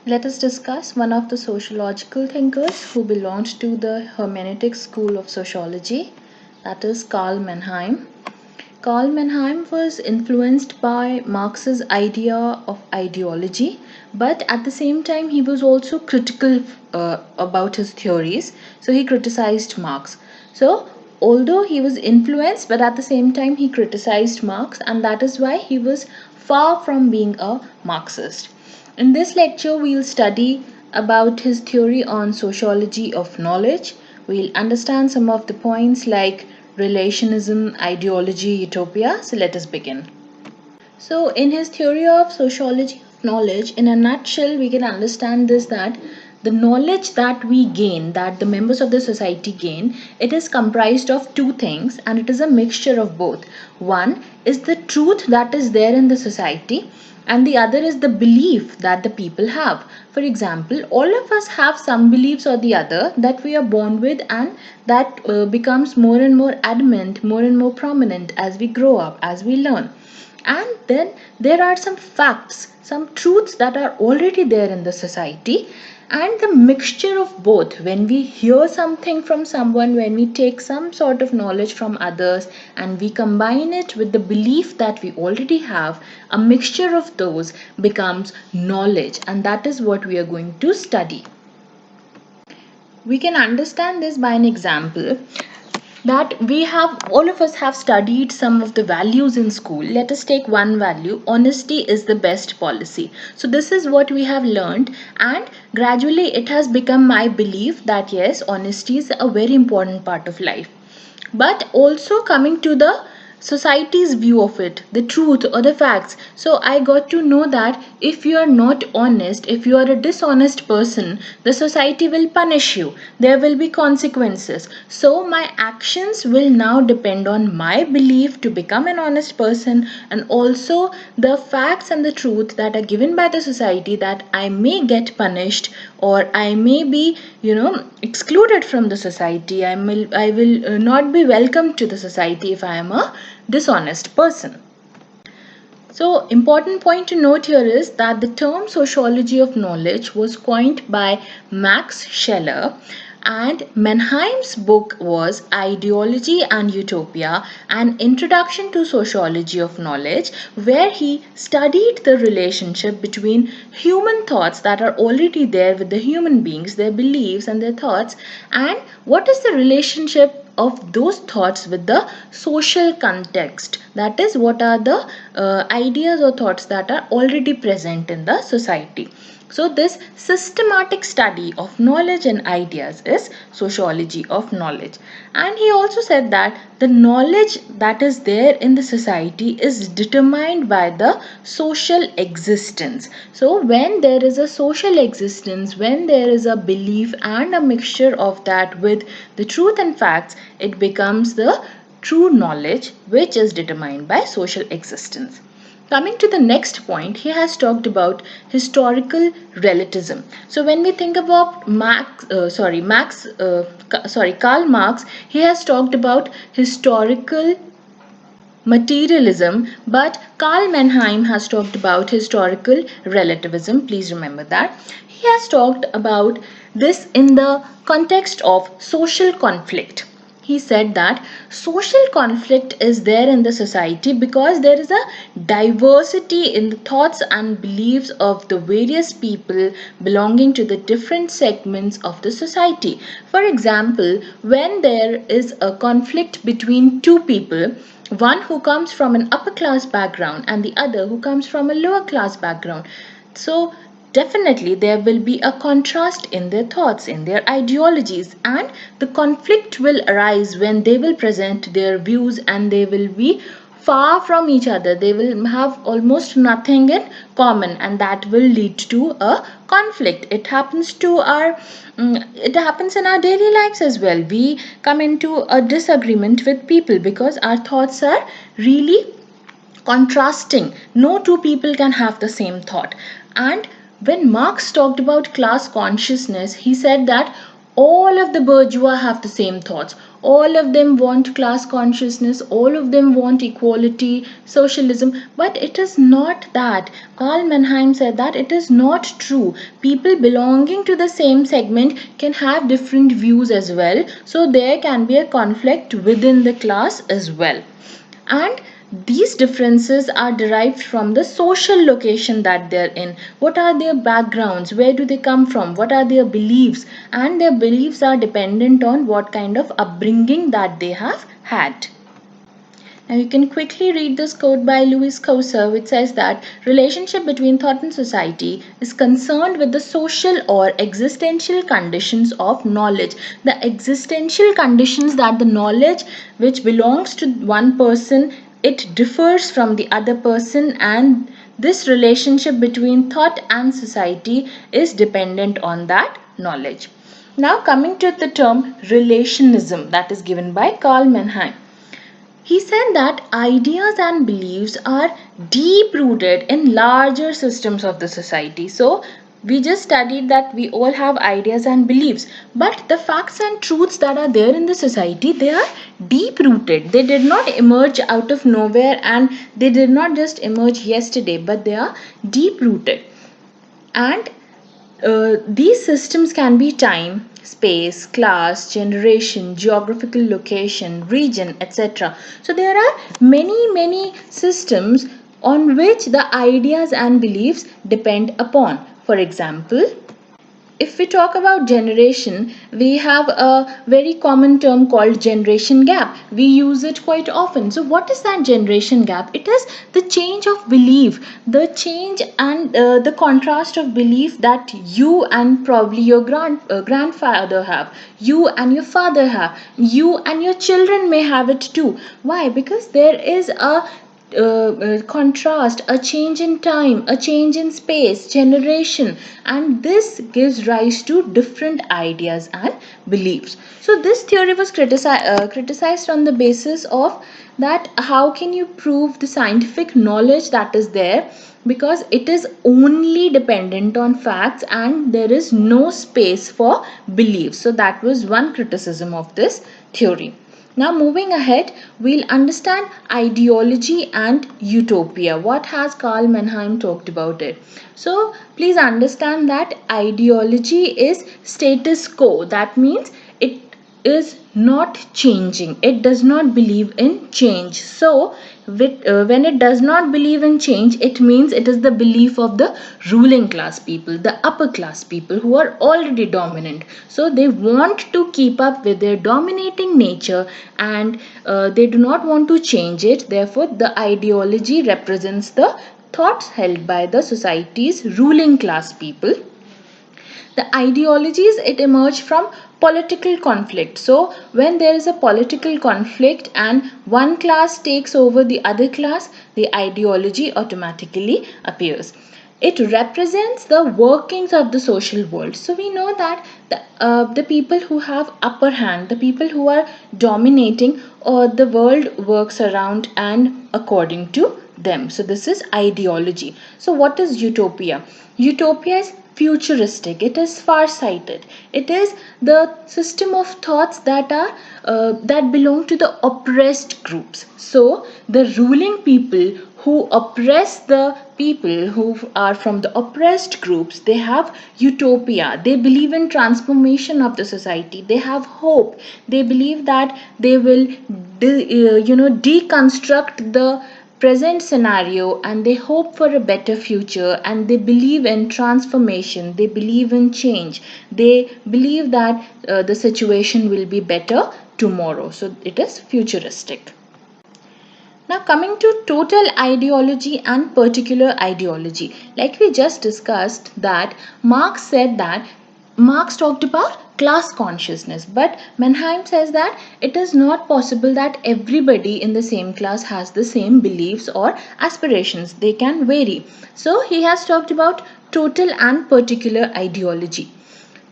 Let us discuss one of the sociological thinkers who belonged to the Hermeneutic school of sociology, that is Karl Mannheim. Karl Mannheim was influenced by Marx's idea of ideology, but at the same time he was also critical about his theories. So he criticized Marx. So although he was influenced, but at the same time he criticized Marx, and that is why he was far from being a Marxist. In this lecture, we'll study about his theory on sociology of knowledge. We'll understand some of the points like relationism, ideology, utopia. So let us begin. So in his theory of sociology of knowledge, in a nutshell, we can understand this, that the knowledge that we gain, that the members of the society gain, it is comprised of two things, and it is a mixture of both. One is the truth that is there in the society, and the other is the belief that the people have. For example, all of us have some beliefs or the other that we are born with, and that becomes more and more adamant, more and more prominent as we grow up, as we learn. And then there are some facts, some truths that are already there in the society, and the mixture of both. When we hear something from someone, when we take some sort of knowledge from others and we combine it with the belief that we already have, a mixture of those becomes knowledge, and that is what we are going to study. We can understand this by an example, that all of us have studied some of the values in school. Let us take one value: honesty is the best policy. So this is what we have learned, and gradually it has become my belief that yes, honesty is a very important part of life. But also coming to the society's view of it, the truth or the facts. So I got to know that if you are not honest, if you are a dishonest person, the society will punish you. There will be consequences. So my actions will now depend on my belief to become an honest person, and also the facts and the truth that are given by the society, that I may get punished or I may be excluded from the society. I will not be welcomed to the society if I am a dishonest person. So important point to note here is that the term sociology of knowledge was coined by Max Scheler, and Mannheim's book was Ideology and Utopia, an introduction to sociology of knowledge, where he studied the relationship between human thoughts that are already there with the human beings, their beliefs and their thoughts, and what is the relationship of those thoughts with the social context. That is, what are the ideas or thoughts that are already present in the society. So this systematic study of knowledge and ideas is sociology of knowledge. And he also said that the knowledge that is there in the society is determined by the social existence. So when there is a social existence, when there is a belief and a mixture of that with the truth and facts, it becomes the true knowledge, which is determined by social existence. Coming to the next point, he has talked about historical relativism. So when we think about Karl Marx, he has talked about historical materialism, but Karl Mannheim has talked about historical relativism. Please remember that. He has talked about this in the context of social conflict. He said that social conflict is there in the society because there is a diversity in the thoughts and beliefs of the various people belonging to the different segments of the society. For example, when there is a conflict between two people, one who comes from an upper class background and the other who comes from a lower class background, so definitely there will be a contrast in their thoughts, in their ideologies, and the conflict will arise when they will present their views and they will be far from each other. They will have almost nothing in common, and that will lead to a conflict. It happens in our daily lives as well. We come into a disagreement with people because our thoughts are really contrasting. No two people can have the same thought. And when Marx talked about class consciousness, he said that All of the bourgeois have the same thoughts. All of them want class consciousness, all of them want equality, socialism, but it is not that. Karl Mannheim said that it is not true. People belonging to the same segment can have different views as well, so there can be a conflict within the class as well. And these differences are derived from the social location that they're in. What are their backgrounds? Where do they come from? What are their beliefs? And their beliefs are dependent on what kind of upbringing that they have had. Now you can quickly read this quote by Louis Cousser, which says that relationship between thought and society is concerned with the social or existential conditions of knowledge. The existential conditions that the knowledge which belongs to one person, it differs from the other person, and this relationship between thought and society is dependent on that knowledge. Now coming to the term relationism that is given by Karl Mannheim. He said that ideas and beliefs are deep rooted in larger systems of the society. So, we just studied that we all have ideas and beliefs, but the facts and truths that are there in the society, they are deep rooted. They did not emerge out of nowhere, and they did not just emerge yesterday, but they are deep rooted. And these systems can be time, space, class, generation, geographical location, region, etc. So there are many systems on which the ideas and beliefs depend upon. For example, if we talk about generation, we have a very common term called generation gap. We use it quite often. So what is that generation gap? It is the change of belief, the change and the contrast of belief that you and probably your grandfather have, you and your father have, you and your children may have it too. Why? Because there is a contrast, a change in time, a change in space, generation, and this gives rise to different ideas and beliefs. So this theory was criticized on the basis of that how can you prove the scientific knowledge that is there, because it is only dependent on facts and there is no space for beliefs. So that was one criticism of this theory. Now moving ahead, we'll understand ideology and utopia. What has Karl Mannheim talked about it? So please understand that ideology is status quo. That means it is not changing. It does not believe in change. So when it does not believe in change, it means it is the belief of the ruling class people, the upper class people who are already dominant. So they want to keep up with their dominating nature, and they do not want to change it. Therefore the ideology represents the thoughts held by the society's ruling class people. The ideologies, it emerged from political conflict. So when there is a political conflict and one class takes over the other class, the ideology automatically appears. It represents the workings of the social world. So we know that the people who have upper hand, the people who are dominating, or the world works around and according to them. So this is ideology. So what is utopia? Utopia is futuristic, it is far-sighted, it is the system of thoughts that are that belong to the oppressed groups. So the ruling people who oppress the people who are from the oppressed groups, they have utopia, they believe in transformation of the society, they have hope, they believe that they will deconstruct the present scenario, and they hope for a better future, and they believe in transformation, they believe in change, they believe that the situation will be better tomorrow. So it is futuristic. Now coming to total ideology and particular ideology, like we just discussed that Marx talked about class consciousness, but Mannheim says that it is not possible that everybody in the same class has the same beliefs or aspirations. They can vary. So he has talked about total and particular ideology.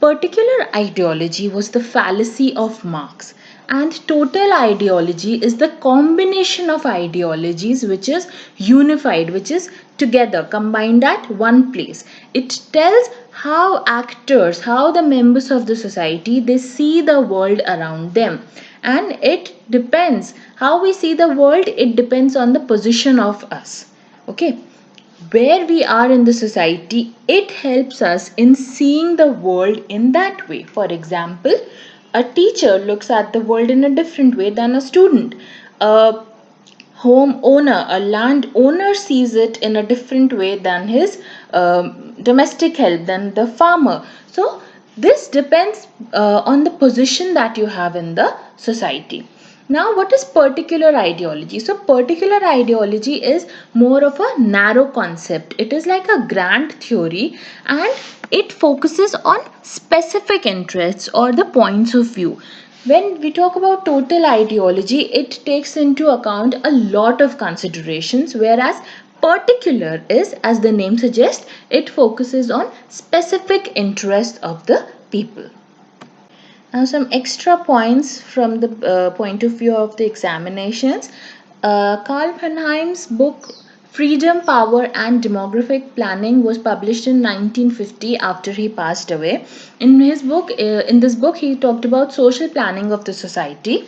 Particular ideology was the fallacy of Marx, and total ideology is the combination of ideologies which is unified, which is together, combined at one place. It tells how actors, how the members of the society, they see the world around them. And it depends how we see the world, it depends on the position of us. Okay, where we are in the society, it helps us in seeing the world in that way. For example, a teacher looks at the world in a different way than a student. A homeowner, a landowner, sees it in a different way than his domestic help, than the farmer. So this depends on the position that you have in the society. Now, what is particular ideology? So, particular ideology is more of a narrow concept. It is like a grand theory, and it focuses on specific interests or the points of view. When we talk about total ideology, it takes into account a lot of considerations, whereas particular is, as the name suggests, it focuses on specific interests of the people. Now, some extra points from the point of view of the examinations. Carl Mannheim's book Freedom, Power and Demographic Planning was published in 1950 after he passed away. In this book, he talked about social planning of the society,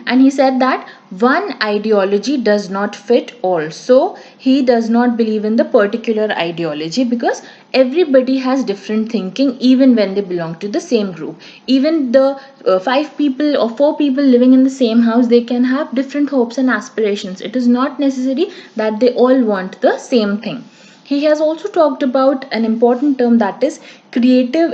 and he said that one ideology does not fit all. So he does not believe in the particular ideology, because everybody has different thinking even when they belong to the same group. Even the five people or four people living in the same house, they can have different hopes and aspirations. It is not necessary that they all want the same thing. He has also talked about an important term, that is creative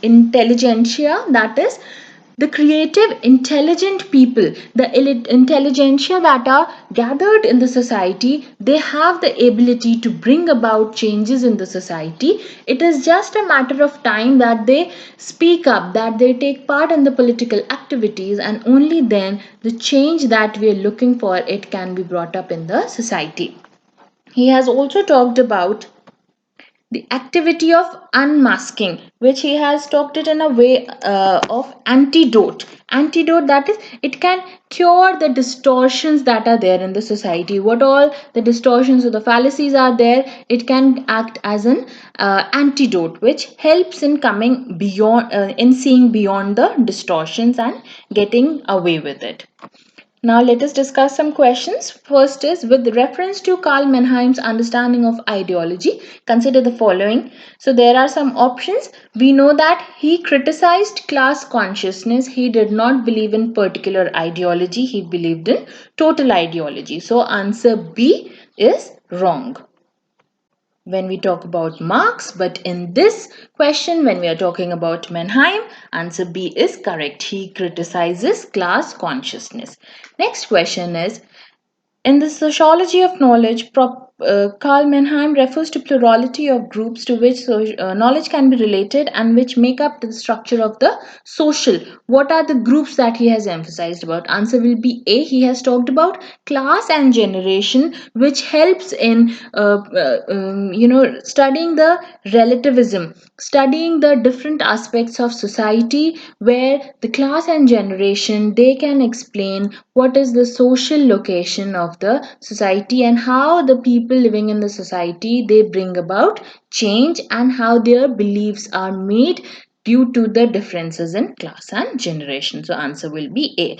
intelligentsia, that is the creative intelligent people, the intelligentsia that are gathered in the society. They have the ability to bring about changes in the society. It is just a matter of time that they speak up, that they take part in the political activities, and only then the change that we are looking for, it can be brought up in the society. He has also talked about the activity of unmasking, which he has talked it in a way of antidote, that is, it can cure the distortions that are there in the society. What all the distortions or the fallacies are there, it can act as an antidote, which helps in coming beyond, in seeing beyond the distortions and getting away with it. Now let us discuss some questions. First is, with reference to Karl Mannheim's understanding of ideology, consider the following. So there are some options. We know that he criticized class consciousness. He did not believe in particular ideology. He believed in total ideology. So answer B is wrong when we talk about Marx, but in this question, when we are talking about Mannheim, answer B is correct. He criticizes class consciousness. Next question is, in the sociology of knowledge, Karl Mannheim refers to plurality of groups to which knowledge can be related and which make up the structure of the social. What are the groups that he has emphasized about? Answer will be A. He has talked about class and generation, which helps in studying the relativism, studying the different aspects of society, where the class and generation, they can explain what is the social location of the society and how the people living in the society, they bring about change, and how their beliefs are made due to the differences in class and generation. So answer will be A.